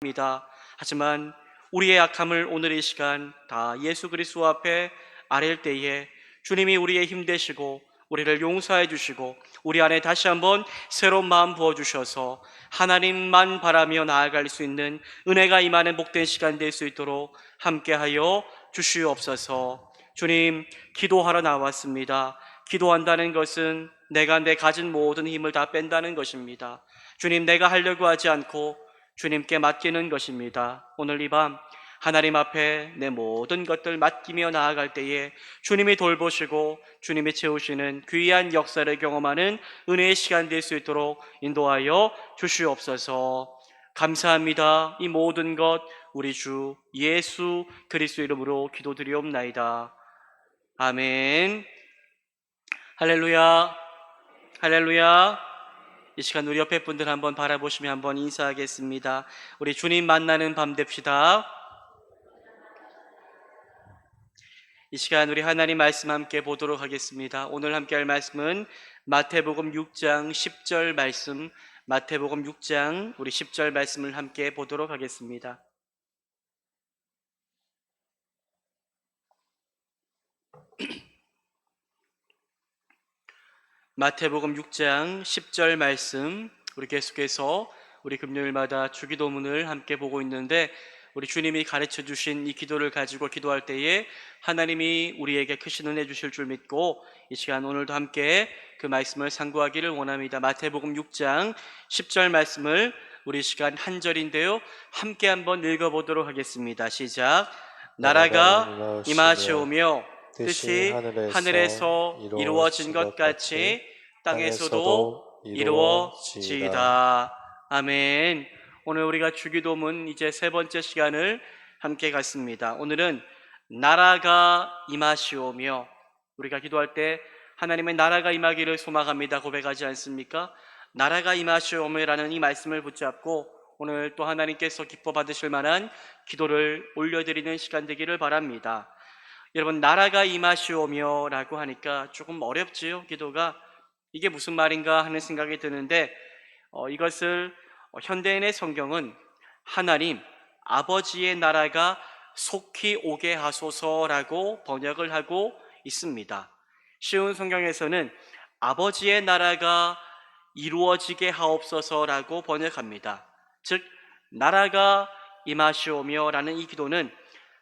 합니다. 하지만 우리의 약함을 오늘 이 시간 다 예수 그리스도 앞에 아랠 때에 주님이 우리의 힘 되시고 우리를 용서해 주시고 우리 안에 다시 한번 새로운 마음 부어주셔서 하나님만 바라며 나아갈 수 있는 은혜가 임하는 복된 시간 될 수 있도록 함께하여 주시옵소서. 주님, 기도하러 나왔습니다. 기도한다는 것은 내가 내 가진 모든 힘을 다 뺀다는 것입니다. 주님, 내가 하려고 하지 않고 주님께 맡기는 것입니다. 오늘 이 밤 하나님 앞에 내 모든 것들 맡기며 나아갈 때에 주님이 돌보시고 주님이 채우시는 귀한 역사를 경험하는 은혜의 시간 될 수 있도록 인도하여 주시옵소서. 감사합니다. 이 모든 것 우리 주 예수 그리스도 이름으로 기도드리옵나이다. 아멘. 할렐루야. 할렐루야. 이 시간 우리 옆에 분들 한번 바라보시며 한번 인사하겠습니다. 우리 주님 만나는 밤 됩시다. 이 시간 우리 하나님 말씀 함께 보도록 하겠습니다. 오늘 함께 할 말씀은 마태복음 6장 10절 말씀, 마태복음 6장 우리 10절 말씀을 함께 보도록 하겠습니다. 마태복음 6장 10절 말씀, 우리 계속해서 우리 금요일마다 주기도문을 함께 보고 있는데 우리 주님이 가르쳐 주신 이 기도를 가지고 기도할 때에 하나님이 우리에게 크신 은혜 주실 줄 믿고 이 시간 오늘도 함께 그 말씀을 상고하기를 원합니다. 마태복음 6장 10절 말씀을 우리 시간 한 절인데요, 함께 한번 읽어보도록 하겠습니다. 시작. 나라가 임하시오며 뜻이 하늘에서 이루어진 것 같이 땅에서도 이루어지이다. 아멘. 오늘 우리가 주기도문 이제 세 번째 시간을 함께 갖습니다. 오늘은 나라가 임하시오며, 우리가 기도할 때 하나님의 나라가 임하기를 소망합니다 고백하지 않습니까? 나라가 임하시오며라는 이 말씀을 붙잡고 오늘 또 하나님께서 기뻐 받으실 만한 기도를 올려드리는 시간 되기를 바랍니다. 여러분, 나라가 임하시오며 라고 하니까 조금 어렵지요. 기도가 이게 무슨 말인가 하는 생각이 드는데 이것을 현대인의 성경은 하나님 아버지의 나라가 속히 오게 하소서라고 번역을 하고 있습니다. 쉬운 성경에서는 아버지의 나라가 이루어지게 하옵소서라고 번역합니다. 즉 나라가 임하시오며 라는 이 기도는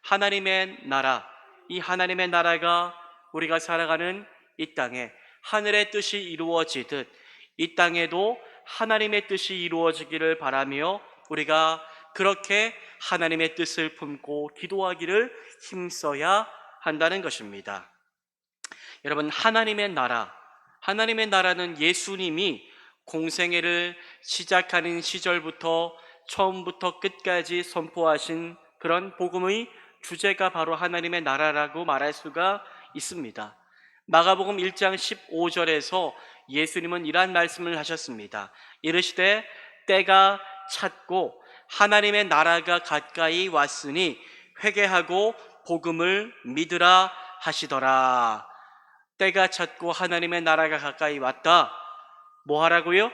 하나님의 나라, 이 하나님의 나라가 우리가 살아가는 이 땅에 하늘의 뜻이 이루어지듯 이 땅에도 하나님의 뜻이 이루어지기를 바라며 우리가 그렇게 하나님의 뜻을 품고 기도하기를 힘써야 한다는 것입니다. 여러분, 하나님의 나라는 예수님이 공생애를 시작하는 시절부터 처음부터 끝까지 선포하신 그런 복음의 주제가 바로 하나님의 나라라고 말할 수가 있습니다. 마가복음 1장 15절에서 예수님은 이러한 말씀을 하셨습니다. 이르시되 때가 찼고 하나님의 나라가 가까이 왔으니 회개하고 복음을 믿으라 하시더라. 때가 찼고 하나님의 나라가 가까이 왔다. 뭐 하라고요?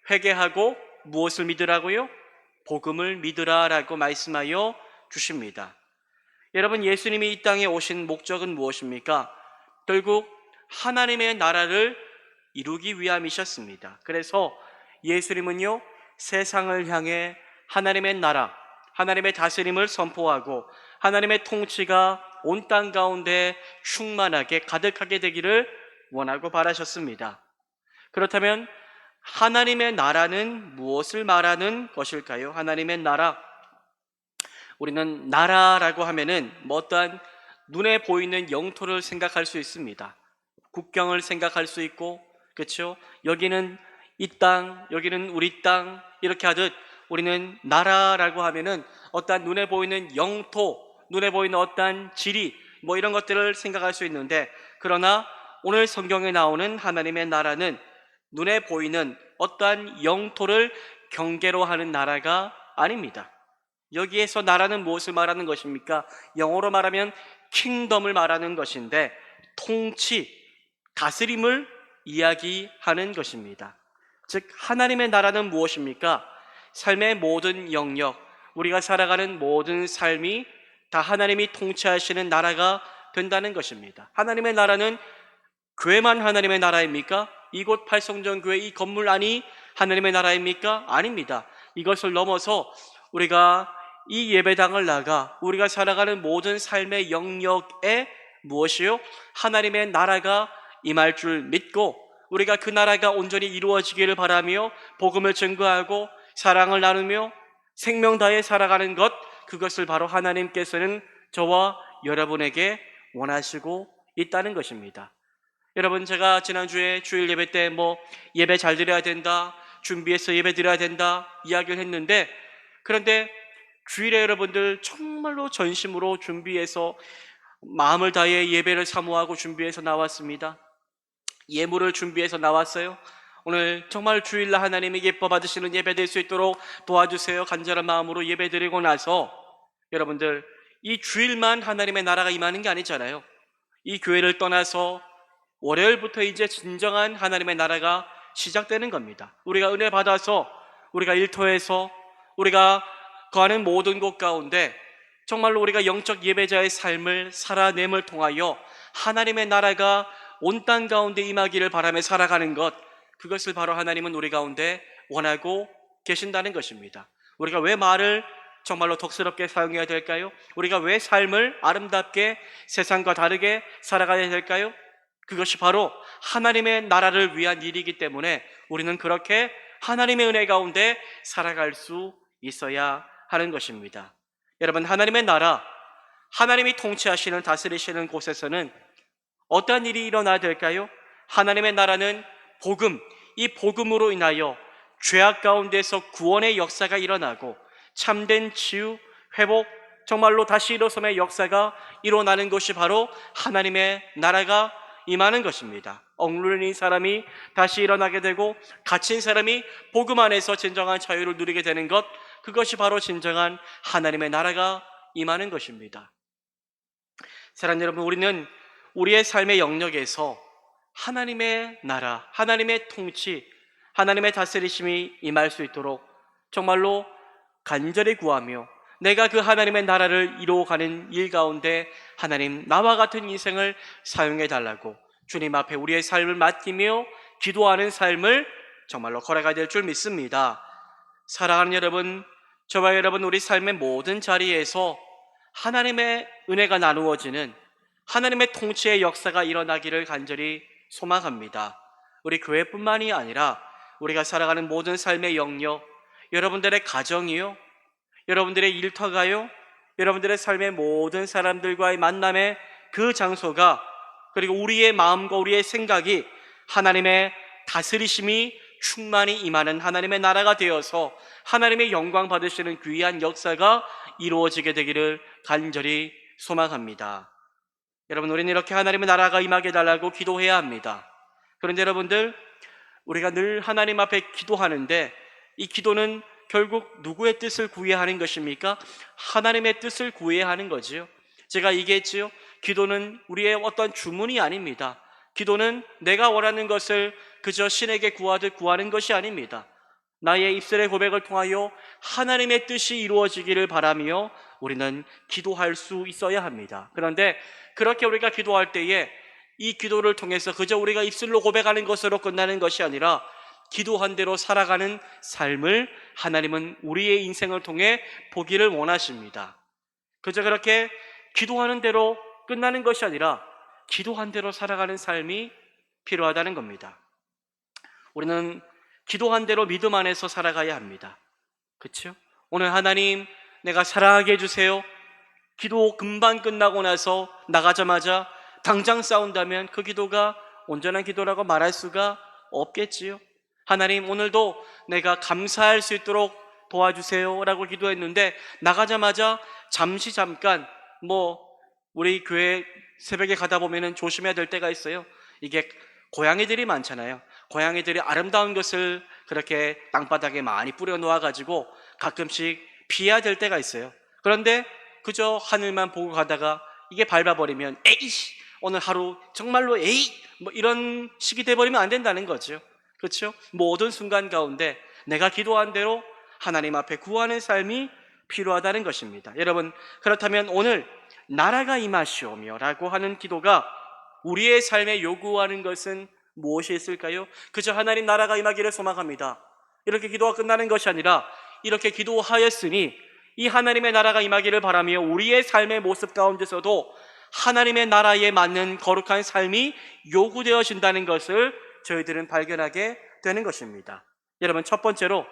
회개하고 무엇을 믿으라고요? 복음을 믿으라라고 말씀하여 주십니다. 여러분, 예수님이 이 땅에 오신 목적은 무엇입니까? 결국 하나님의 나라를 이루기 위함이셨습니다. 그래서 예수님은요, 세상을 향해 하나님의 나라, 하나님의 다스림을 선포하고 하나님의 통치가 온 땅 가운데 충만하게 가득하게 되기를 원하고 바라셨습니다. 그렇다면 하나님의 나라는 무엇을 말하는 것일까요? 하나님의 나라, 우리는 나라라고 하면은 어떠한 눈에 보이는 영토를 생각할 수 있습니다. 국경을 생각할 수 있고, 그렇죠? 여기는 이 땅, 여기는 우리 땅, 이렇게 하듯 우리는 나라라고 하면은 어떠한 눈에 보이는 영토, 눈에 보이는 어떠한 지리, 이런 것들을 생각할 수 있는데, 그러나 오늘 성경에 나오는 하나님의 나라는 눈에 보이는 어떠한 영토를 경계로 하는 나라가 아닙니다. 여기에서 나라는 무엇을 말하는 것입니까? 영어로 말하면 킹덤을 말하는 것인데, 통치, 다스림을 이야기하는 것입니다. 즉 하나님의 나라는 무엇입니까? 삶의 모든 영역, 우리가 살아가는 모든 삶이 다 하나님이 통치하시는 나라가 된다는 것입니다. 하나님의 나라는 교회만 하나님의 나라입니까? 이곳 팔성전교회 이 건물 안이 하나님의 나라입니까? 아닙니다. 이것을 넘어서 우리가 이 예배당을 나가 우리가 살아가는 모든 삶의 영역에 무엇이요? 하나님의 나라가 임할 줄 믿고 우리가 그 나라가 온전히 이루어지기를 바라며 복음을 증거하고 사랑을 나누며 생명 다해 살아가는 것, 그것을 바로 하나님께서는 저와 여러분에게 원하시고 있다는 것입니다. 여러분, 제가 지난주에 주일 예배 때 예배 잘 드려야 된다, 준비해서 예배 드려야 된다 이야기를 했는데, 그런데 주일에 여러분들 정말로 전심으로 준비해서 마음을 다해 예배를 사모하고 준비해서 나왔습니다. 예물을 준비해서 나왔어요. 오늘 정말 주일날 하나님이 예뻐 받으시는 예배 될 수 있도록 도와주세요. 간절한 마음으로 예배 드리고 나서 여러분들, 이 주일만 하나님의 나라가 임하는 게 아니잖아요. 이 교회를 떠나서 월요일부터 이제 진정한 하나님의 나라가 시작되는 겁니다. 우리가 은혜 받아서 우리가 일터에서 우리가 거하는 모든 곳 가운데 정말로 우리가 영적 예배자의 삶을 살아냄을 통하여 하나님의 나라가 온 땅 가운데 임하기를 바라며 살아가는 것, 그것을 바로 하나님은 우리 가운데 원하고 계신다는 것입니다. 우리가 왜 말을 정말로 덕스럽게 사용해야 될까요? 우리가 왜 삶을 아름답게 세상과 다르게 살아가야 될까요? 그것이 바로 하나님의 나라를 위한 일이기 때문에 우리는 그렇게 하나님의 은혜 가운데 살아갈 수 있어야 하는 것입니다. 여러분, 하나님의 나라, 하나님이 통치하시는 다스리시는 곳에서는 어떠한 일이 일어나야 될까요? 하나님의 나라는 복음, 이 복음으로 인하여 죄악 가운데서 구원의 역사가 일어나고 참된 치유, 회복, 정말로 다시 일어섬의 역사가 일어나는 것이 바로 하나님의 나라가 임하는 것입니다. 억눌린 사람이 다시 일어나게 되고 갇힌 사람이 복음 안에서 진정한 자유를 누리게 되는 것, 그것이 바로 진정한 하나님의 나라가 임하는 것입니다. 사랑하는 여러분, 우리는 우리의 삶의 영역에서 하나님의 나라, 하나님의 통치, 하나님의 다스리심이 임할 수 있도록 정말로 간절히 구하며 내가 그 하나님의 나라를 이루어가는 일 가운데 하나님, 나와 같은 인생을 사용해 달라고 주님 앞에 우리의 삶을 맡기며 기도하는 삶을 정말로 걸어가야 될 줄 믿습니다. 사랑하는 여러분, 저와 여러분, 우리 삶의 모든 자리에서 하나님의 은혜가 나누어지는 하나님의 통치의 역사가 일어나기를 간절히 소망합니다. 우리 교회뿐만이 아니라 우리가 살아가는 모든 삶의 영역, 여러분들의 가정이요, 여러분들의 일터가요, 여러분들의 삶의 모든 사람들과의 만남의 그 장소가, 그리고 우리의 마음과 우리의 생각이 하나님의 다스리심이 충만히 임하는 하나님의 나라가 되어서 하나님의 영광 받으시는 귀한 역사가 이루어지게 되기를 간절히 소망합니다. 여러분, 우리는 이렇게 하나님의 나라가 임하게 달라고 기도해야 합니다. 그런데 여러분들, 우리가 늘 하나님 앞에 기도하는데 이 기도는 결국 누구의 뜻을 구해야 하는 것입니까? 하나님의 뜻을 구해야 하는 거지요. 제가 얘기했지요. 기도는 우리의 어떤 주문이 아닙니다. 기도는 내가 원하는 것을 그저 신에게 구하듯 구하는 것이 아닙니다. 나의 입술의 고백을 통하여 하나님의 뜻이 이루어지기를 바라며 우리는 기도할 수 있어야 합니다. 그런데 그렇게 우리가 기도할 때에 이 기도를 통해서 그저 우리가 입술로 고백하는 것으로 끝나는 것이 아니라 기도한 대로 살아가는 삶을 하나님은 우리의 인생을 통해 보기를 원하십니다. 그저 그렇게 기도하는 대로 끝나는 것이 아니라 기도한 대로 살아가는 삶이 필요하다는 겁니다. 우리는 기도한 대로 믿음 안에서 살아가야 합니다. 그렇죠? 오늘 하나님, 내가 사랑하게 해주세요. 기도 금방 끝나고 나서 나가자마자 당장 싸운다면 그 기도가 온전한 기도라고 말할 수가 없겠지요. 하나님, 오늘도 내가 감사할 수 있도록 도와주세요 라고 기도했는데 나가자마자 잠깐 우리 교회 새벽에 가다 보면은 조심해야 될 때가 있어요. 이게 고양이들이 많잖아요. 고양이들이 아름다운 것을 그렇게 땅바닥에 많이 뿌려 놓아가지고 가끔씩 피해야 될 때가 있어요. 그런데 그저 하늘만 보고 가다가 이게 밟아버리면 에이씨, 오늘 하루 정말로 에이, 이런 식이 돼버리면 안 된다는 거죠. 그렇죠? 모든 순간 가운데 내가 기도한 대로 하나님 앞에 구하는 삶이 필요하다는 것입니다. 여러분, 그렇다면 오늘 나라가 임하시오며 라고 하는 기도가 우리의 삶에 요구하는 것은 무엇이 있을까요? 그저 하나님 나라가 임하기를 소망합니다. 이렇게 기도가 끝나는 것이 아니라 이렇게 기도하였으니 이 하나님의 나라가 임하기를 바라며 우리의 삶의 모습 가운데서도 하나님의 나라에 맞는 거룩한 삶이 요구되어진다는 것을 저희들은 발견하게 되는 것입니다. 여러분, 첫 번째로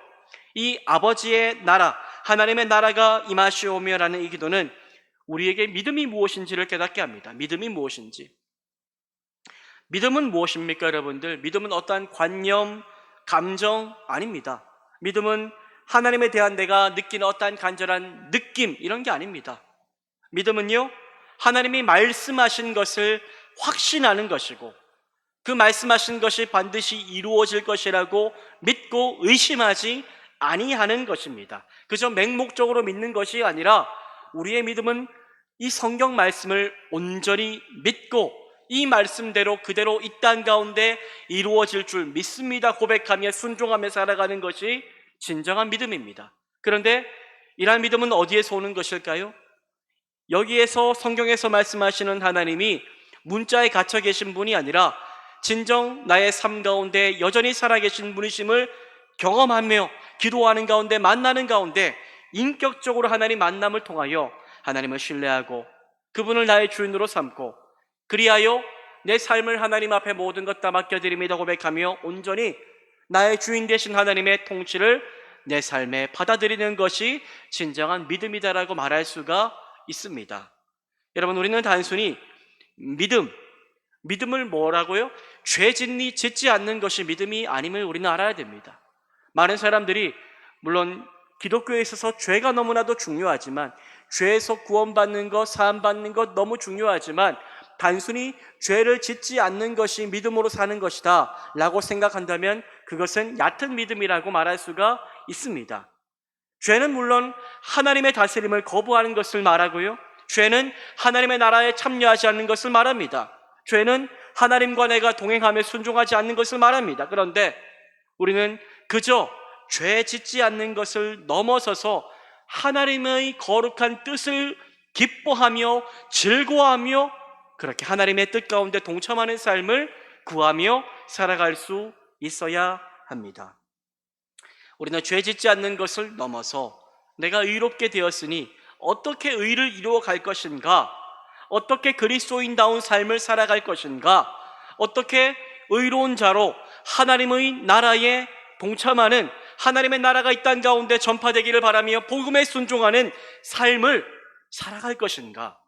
이 아버지의 나라, 하나님의 나라가 임하시오며라는 이 기도는 우리에게 믿음이 무엇인지를 깨닫게 합니다. 믿음이 무엇인지. 믿음은 무엇입니까, 여러분들? 믿음은 어떠한 관념, 감정 아닙니다. 믿음은 하나님에 대한 내가 느끼는 어떠한 간절한 느낌, 이런 게 아닙니다. 믿음은요, 하나님이 말씀하신 것을 확신하는 것이고 그 말씀하신 것이 반드시 이루어질 것이라고 믿고 의심하지 아니하는 것입니다. 그저 맹목적으로 믿는 것이 아니라 우리의 믿음은 이 성경 말씀을 온전히 믿고 이 말씀대로 그대로 이 땅 가운데 이루어질 줄 믿습니다 고백하며 순종하며 살아가는 것이 진정한 믿음입니다. 그런데 이러한 믿음은 어디에서 오는 것일까요? 여기에서 성경에서 말씀하시는 하나님이 문자에 갇혀 계신 분이 아니라 진정 나의 삶 가운데 여전히 살아계신 분이심을 경험하며 기도하는 가운데 만나는 가운데 인격적으로 하나님 만남을 통하여 하나님을 신뢰하고 그분을 나의 주인으로 삼고 그리하여 내 삶을 하나님 앞에 모든 것 다 맡겨드립니다 고백하며 온전히 나의 주인 되신 하나님의 통치를 내 삶에 받아들이는 것이 진정한 믿음이다라고 말할 수가 있습니다. 여러분, 우리는 단순히 믿음을 뭐라고요? 죄 짓지 않는 것이 믿음이 아님을 우리는 알아야 됩니다. 많은 사람들이 물론 기독교에 있어서 죄가 너무나도 중요하지만 죄에서 구원받는 것, 사함받는 것 너무 중요하지만 단순히 죄를 짓지 않는 것이 믿음으로 사는 것이다 라고 생각한다면 그것은 얕은 믿음이라고 말할 수가 있습니다. 죄는 물론 하나님의 다스림을 거부하는 것을 말하고요, 죄는 하나님의 나라에 참여하지 않는 것을 말합니다. 죄는 하나님과 내가 동행하며 순종하지 않는 것을 말합니다. 그런데 우리는 그저 죄 짓지 않는 것을 넘어서서 하나님의 거룩한 뜻을 기뻐하며 즐거워하며 그렇게 하나님의 뜻 가운데 동참하는 삶을 구하며 살아갈 수 있어야 합니다. 우리는 죄 짓지 않는 것을 넘어서 내가 의롭게 되었으니 어떻게 의를 이루어 갈 것인가, 어떻게 그리스도인다운 삶을 살아갈 것인가, 어떻게 의로운 자로 하나님의 나라에 동참하는, 하나님의 나라가 이 땅 가운데 전파되기를 바라며 복음에 순종하는 삶을 살아갈 것인가,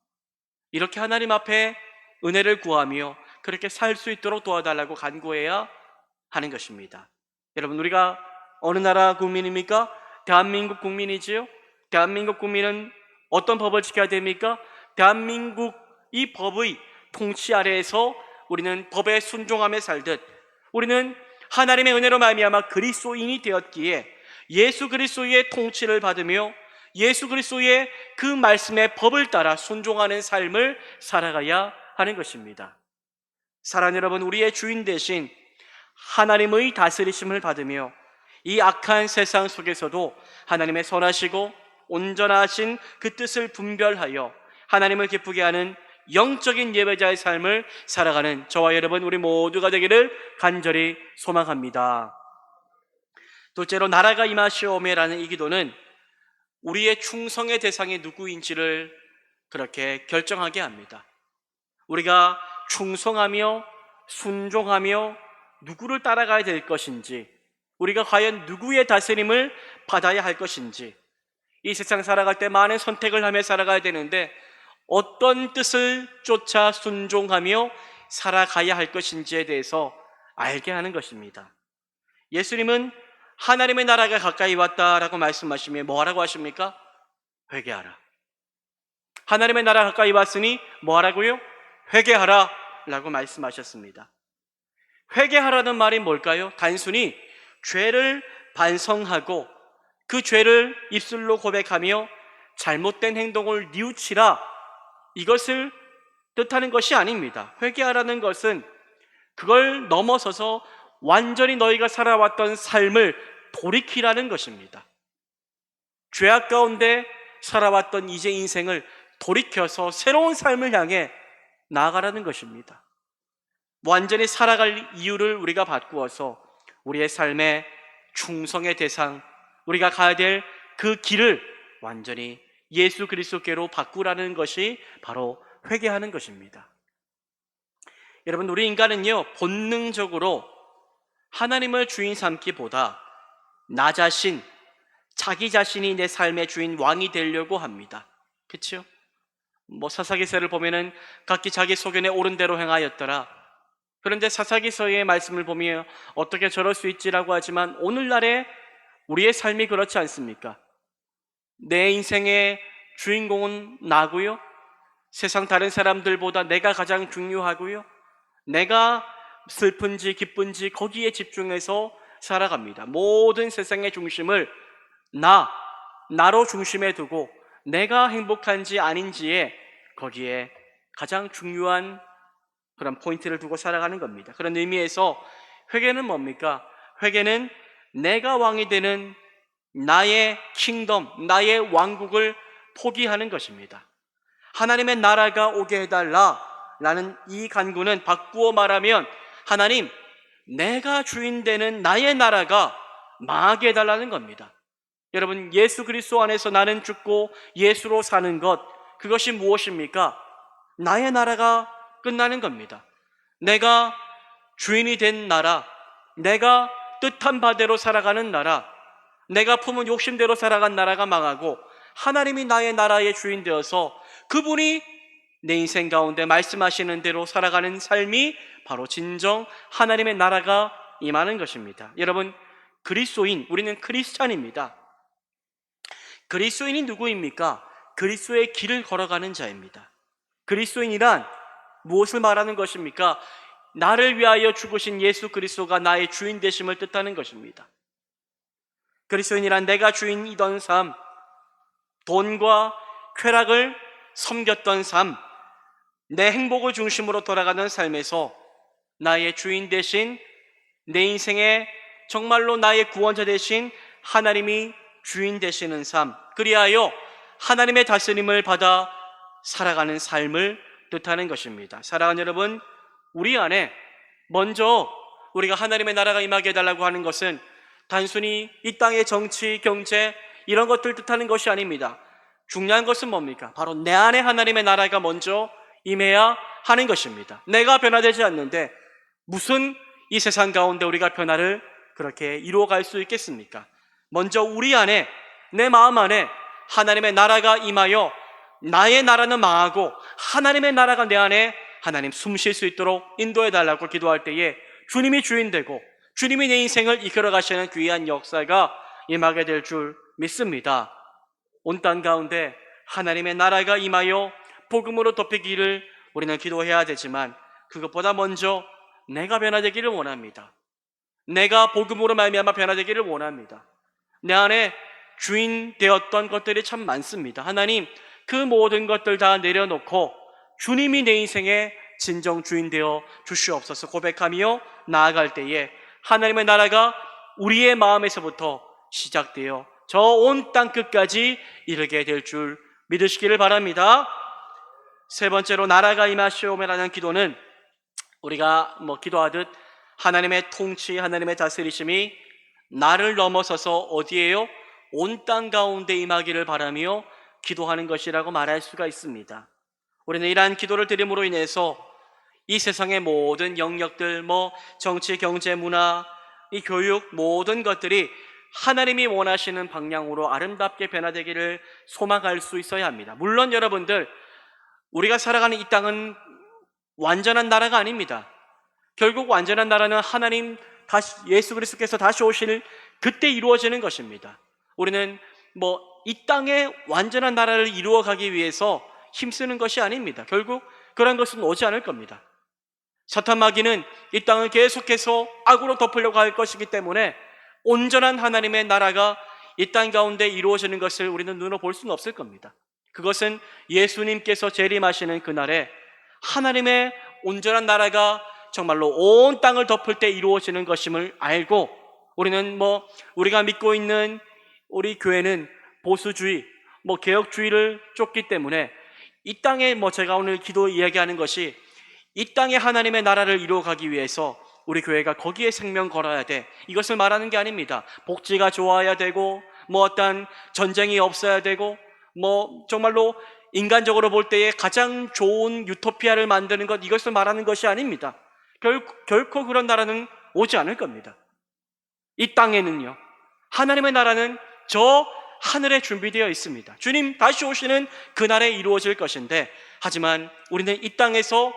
이렇게 하나님 앞에 은혜를 구하며 그렇게 살 수 있도록 도와달라고 간구해야 하는 것입니다. 여러분, 우리가 어느 나라 국민입니까? 대한민국 국민이지요. 대한민국 국민은 어떤 법을 지켜야 됩니까? 대한민국 이 법의 통치 아래에서 우리는 법에 순종하며 살듯 우리는 하나님의 은혜로 말미암아 그리스도인이 되었기에 예수 그리스도의 통치를 받으며 예수 그리스도의 그 말씀의 법을 따라 순종하는 삶을 살아가야 하는 것입니다. 사랑하는 여러분, 우리의 주인 대신 하나님의 다스리심을 받으며 이 악한 세상 속에서도 하나님의 선하시고 온전하신 그 뜻을 분별하여 하나님을 기쁘게 하는 영적인 예배자의 삶을 살아가는 저와 여러분 우리 모두가 되기를 간절히 소망합니다. 둘째로 나라가 임하시오매라는 이 기도는 우리의 충성의 대상이 누구인지를 그렇게 결정하게 합니다. 우리가 충성하며 순종하며 누구를 따라가야 될 것인지, 우리가 과연 누구의 다스림을 받아야 할 것인지, 이 세상 살아갈 때 많은 선택을 하며 살아가야 되는데 어떤 뜻을 쫓아 순종하며 살아가야 할 것인지에 대해서 알게 하는 것입니다. 예수님은 하나님의 나라가 가까이 왔다라고 말씀하시며 뭐라고 하십니까? 회개하라. 하나님의 나라가 가까이 왔으니 뭐하라고요? 회개하라 라고 말씀하셨습니다. 회개하라는 말이 뭘까요? 단순히 죄를 반성하고 그 죄를 입술로 고백하며 잘못된 행동을 뉘우치라, 이것을 뜻하는 것이 아닙니다. 회개하라는 것은 그걸 넘어서서 완전히 너희가 살아왔던 삶을 돌이키라는 것입니다. 죄악 가운데 살아왔던 이제 인생을 돌이켜서 새로운 삶을 향해 나아가라는 것입니다. 완전히 살아갈 이유를 우리가 바꾸어서 우리의 삶의 충성의 대상, 우리가 가야 될 그 길을 완전히 예수 그리스도께로 바꾸라는 것이 바로 회개하는 것입니다. 여러분, 우리 인간은요, 본능적으로 하나님을 주인 삼기보다 나 자신, 자기 자신이 내 삶의 주인, 왕이 되려고 합니다. 그렇죠? 사사기서를 보면은 각기 자기 소견에 옳은 대로 행하였더라. 그런데 사사기서의 말씀을 보면 어떻게 저럴 수 있지라고 하지만 오늘날의 우리의 삶이 그렇지 않습니까? 내 인생의 주인공은 나고요. 세상 다른 사람들보다 내가 가장 중요하고요. 내가 슬픈지 기쁜지 거기에 집중해서 살아갑니다. 모든 세상의 중심을 나로 중심에 두고 내가 행복한지 아닌지에 거기에 가장 중요한 그런 포인트를 두고 살아가는 겁니다. 그런 의미에서 회개는 뭡니까? 회개는 내가 왕이 되는 나의 킹덤, 나의 왕국을 포기하는 것입니다. 하나님의 나라가 오게 해달라라는 이 간구는 바꾸어 말하면 하나님, 내가 주인 되는 나의 나라가 망하게 해달라는 겁니다. 여러분, 예수 그리스도 안에서 나는 죽고 예수로 사는 것, 그것이 무엇입니까? 나의 나라가 끝나는 겁니다. 내가 주인이 된 나라, 내가 뜻한 바대로 살아가는 나라, 내가 품은 욕심대로 살아간 나라가 망하고 하나님이 나의 나라의 주인 되어서 그분이 내 인생 가운데 말씀하시는 대로 살아가는 삶이 바로 진정 하나님의 나라가 임하는 것입니다. 여러분, 그리스도인, 우리는 크리스찬입니다. 그리스도인이 누구입니까? 그리스도의 길을 걸어가는 자입니다. 그리스도인이란 무엇을 말하는 것입니까? 나를 위하여 죽으신 예수 그리스도가 나의 주인 되심을 뜻하는 것입니다. 그리스도인이란 내가 주인이던 삶, 돈과 쾌락을 섬겼던 삶, 내 행복을 중심으로 돌아가는 삶에서 나의 주인 되신, 내 인생의 정말로 나의 구원자 되신 하나님이 주인 되시는 삶, 그리하여 하나님의 다스림을 받아 살아가는 삶을 뜻하는 것입니다. 사랑하는 여러분, 우리 안에 먼저 우리가 하나님의 나라가 임하게 해달라고 하는 것은 단순히 이 땅의 정치, 경제 이런 것들 뜻하는 것이 아닙니다. 중요한 것은 뭡니까? 바로 내 안에 하나님의 나라가 먼저 임해야 하는 것입니다. 내가 변화되지 않는데 무슨 이 세상 가운데 우리가 변화를 그렇게 이루어갈 수 있겠습니까? 먼저 우리 안에, 내 마음 안에 하나님의 나라가 임하여 나의 나라는 망하고 하나님의 나라가 내 안에 하나님 숨 쉴 수 있도록 인도해 달라고 기도할 때에 주님이 주인 되고 주님이 내 인생을 이끌어 가시는 귀한 역사가 임하게 될 줄 믿습니다. 온 땅 가운데 하나님의 나라가 임하여 복음으로 덮이기를 우리는 기도해야 되지만 그것보다 먼저 내가 변화되기를 원합니다. 내가 복음으로 말미암아 변화되기를 원합니다. 내 안에 주인 되었던 것들이 참 많습니다. 하나님, 그 모든 것들 다 내려놓고 주님이 내 인생의 진정 주인 되어 주시옵소서 고백하며 나아갈 때에 하나님의 나라가 우리의 마음에서부터 시작되어 저 온 땅 끝까지 이르게 될 줄 믿으시기를 바랍니다. 세 번째로 나라가 임하시오메라는 기도는 우리가 기도하듯 하나님의 통치, 하나님의 다스리심이 나를 넘어서서 어디에요? 온 땅 가운데 임하기를 바라며 기도하는 것이라고 말할 수가 있습니다. 우리는 이러한 기도를 드림으로 인해서 이 세상의 모든 영역들, 정치, 경제, 문화, 이 교육 모든 것들이 하나님이 원하시는 방향으로 아름답게 변화되기를 소망할 수 있어야 합니다. 물론 여러분들, 우리가 살아가는 이 땅은 완전한 나라가 아닙니다. 결국 완전한 나라는 하나님 예수 그리스도께서 다시 오실 그때 이루어지는 것입니다. 우리는 이 땅의 완전한 나라를 이루어가기 위해서 힘쓰는 것이 아닙니다. 결국 그런 것은 오지 않을 겁니다. 사탄 마귀는 이 땅을 계속해서 악으로 덮으려고 할 것이기 때문에 온전한 하나님의 나라가 이 땅 가운데 이루어지는 것을 우리는 눈으로 볼 수는 없을 겁니다. 그것은 예수님께서 재림하시는 그날에 하나님의 온전한 나라가 정말로 온 땅을 덮을 때 이루어지는 것임을 알고 우리는 우리가 믿고 있는 우리 교회는 보수주의 개혁주의를 쫓기 때문에 이 땅에 제가 오늘 기도 이야기하는 것이 이 땅에 하나님의 나라를 이루어가기 위해서 우리 교회가 거기에 생명 걸어야 돼, 이것을 말하는 게 아닙니다. 복지가 좋아야 되고 어떤 전쟁이 없어야 되고 정말로 인간적으로 볼 때에 가장 좋은 유토피아를 만드는 것, 이것을 말하는 것이 아닙니다. 결코 그런 나라는 오지 않을 겁니다. 이 땅에는요, 하나님의 나라는 저 하늘에 준비되어 있습니다. 주님 다시 오시는 그날에 이루어질 것인데, 하지만 우리는 이 땅에서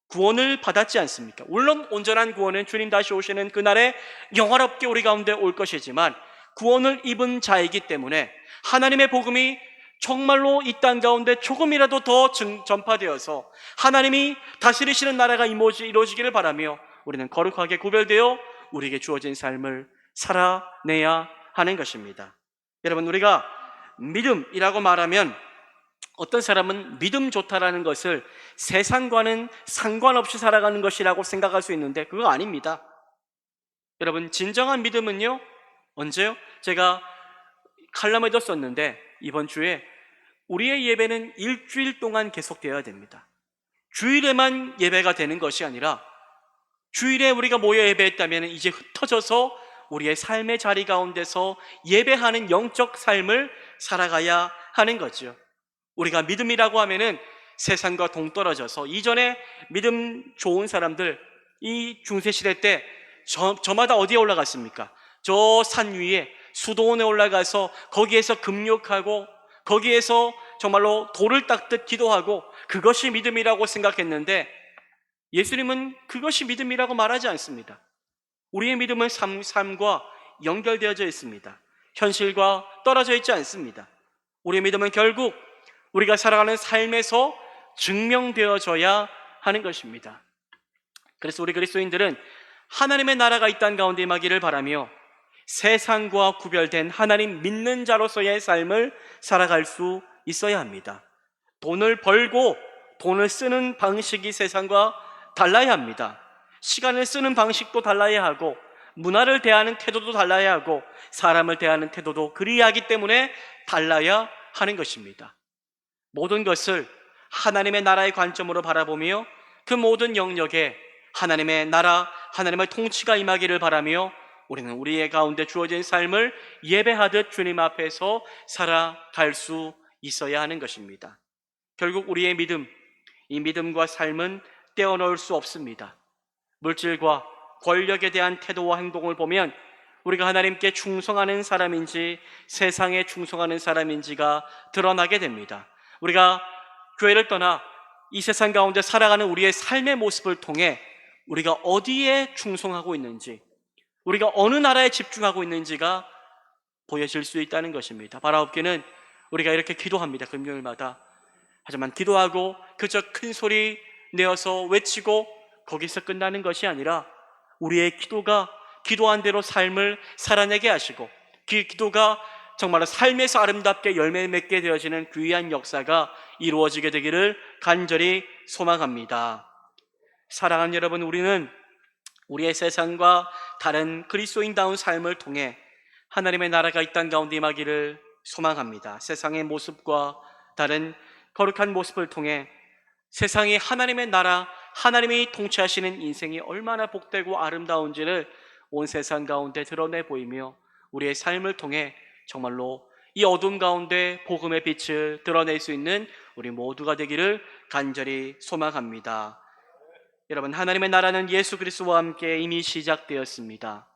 구원을 받았지 않습니까? 물론 온전한 구원은 주님 다시 오시는 그날에 영화롭게 우리 가운데 올 것이지만, 구원을 입은 자이기 때문에 하나님의 복음이 정말로 이 땅 가운데 조금이라도 더 전파되어서 하나님이 다스리시는 나라가 이루어지기를 바라며, 우리는 거룩하게 구별되어 우리에게 주어진 삶을 살아내야 하는 것입니다. 여러분, 우리가 믿음이라고 말하면 어떤 사람은 믿음 좋다라는 것을 세상과는 상관없이 살아가는 것이라고 생각할 수 있는데, 그거 아닙니다. 여러분, 진정한 믿음은요, 언제요? 제가 칼럼에도 썼는데, 이번 주에 우리의 예배는 일주일 동안 계속되어야 됩니다. 주일에만 예배가 되는 것이 아니라, 주일에 우리가 모여 예배했다면 이제 흩어져서 우리의 삶의 자리 가운데서 예배하는 영적 삶을 살아가야 하는 거죠. 우리가 믿음이라고 하면은 세상과 동떨어져서, 이전에 믿음 좋은 사람들, 이 중세시대 때 저마다 어디에 올라갔습니까? 저 산 위에 수도원에 올라가서 거기에서 금욕하고 거기에서 정말로 돌을 닦듯 기도하고, 그것이 믿음이라고 생각했는데, 예수님은 그것이 믿음이라고 말하지 않습니다. 우리의 믿음은 삶과 연결되어져 있습니다. 현실과 떨어져 있지 않습니다. 우리의 믿음은 결국 우리가 살아가는 삶에서 증명되어져야 하는 것입니다. 그래서 우리 그리스도인들은 하나님의 나라가 이 땅 가운데 임하기를 바라며 세상과 구별된 하나님 믿는 자로서의 삶을 살아갈 수 있어야 합니다. 돈을 벌고 돈을 쓰는 방식이 세상과 달라야 합니다. 시간을 쓰는 방식도 달라야 하고, 문화를 대하는 태도도 달라야 하고, 사람을 대하는 태도도 그리하기 때문에 달라야 하는 것입니다. 모든 것을 하나님의 나라의 관점으로 바라보며 그 모든 영역에 하나님의 나라, 하나님의 통치가 임하기를 바라며, 우리는 우리의 가운데 주어진 삶을 예배하듯 주님 앞에서 살아갈 수 있어야 하는 것입니다. 결국 우리의 믿음, 이 믿음과 삶은 떼어놓을 수 없습니다. 물질과 권력에 대한 태도와 행동을 보면 우리가 하나님께 충성하는 사람인지 세상에 충성하는 사람인지가 드러나게 됩니다. 우리가 교회를 떠나 이 세상 가운데 살아가는 우리의 삶의 모습을 통해 우리가 어디에 충성하고 있는지, 우리가 어느 나라에 집중하고 있는지가 보여질 수 있다는 것입니다. 바라옵기는 우리가 이렇게 기도합니다, 금요일마다. 하지만 기도하고 그저 큰 소리 내어서 외치고 거기서 끝나는 것이 아니라, 우리의 기도가 기도한 대로 삶을 살아내게 하시고, 그 기도가 정말로 삶에서 아름답게 열매 맺게 되어지는 귀한 역사가 이루어지게 되기를 간절히 소망합니다. 사랑하는 여러분, 우리는 우리의 세상과 다른 그리스도인다운 삶을 통해 하나님의 나라가 이 땅 가운데 임하기를 소망합니다. 세상의 모습과 다른 거룩한 모습을 통해 세상이 하나님의 나라, 하나님이 통치하시는 인생이 얼마나 복되고 아름다운지를 온 세상 가운데 드러내 보이며, 우리의 삶을 통해 정말로 이 어둠 가운데 복음의 빛을 드러낼 수 있는 우리 모두가 되기를 간절히 소망합니다. 여러분, 하나님의 나라는 예수 그리스도와 함께 이미 시작되었습니다.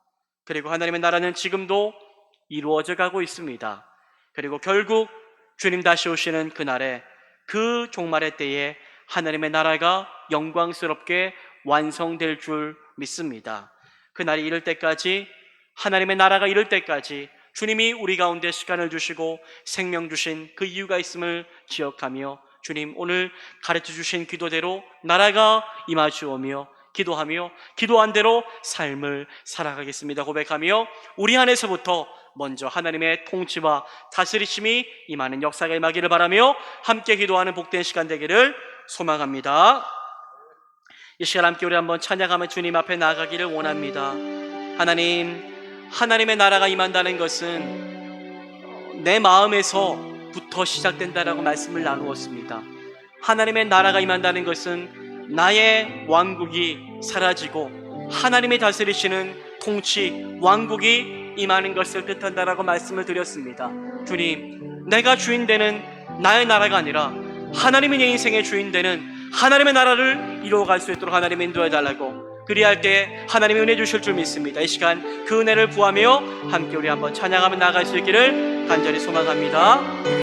그리고 하나님의 나라는 지금도 이루어져 가고 있습니다. 그리고 결국 주님 다시 오시는 그날에, 그 종말의 때에 하나님의 나라가 영광스럽게 완성될 줄 믿습니다. 그날이 이를 때까지, 하나님의 나라가 이를 때까지 주님이 우리 가운데 시간을 주시고 생명 주신 그 이유가 있음을 기억하며, 주님 오늘 가르쳐 주신 기도대로 나라가 임하시오며 기도하며 기도한 대로 삶을 살아가겠습니다 고백하며, 우리 안에서부터 먼저 하나님의 통치와 다스리심이 임하는 역사가 임하기를 바라며 함께 기도하는 복된 시간 되기를 소망합니다. 이 시간 함께 우리 한번 찬양하며 주님 앞에 나아가기를 원합니다. 하나님, 하나님의 나라가 임한다는 것은 내 마음에서 부터 시작된다라고 말씀을 나누었습니다. 하나님의 나라가 임한다는 것은 나의 왕국이 사라지고 하나님이 다스리시는 통치, 왕국이 임하는 것을 뜻한다라고 말씀을 드렸습니다. 주님, 내가 주인 되는 나의 나라가 아니라 하나님이 내 인생의 주인 되는 하나님의 나라를 이루어갈 수 있도록 하나님 인도해 달라고, 그리할 때 하나님이 은혜 주실 줄 믿습니다. 이 시간 그 은혜를 구하며 함께 우리 한번 찬양하며 나아갈 수 있기를 간절히 소망합니다.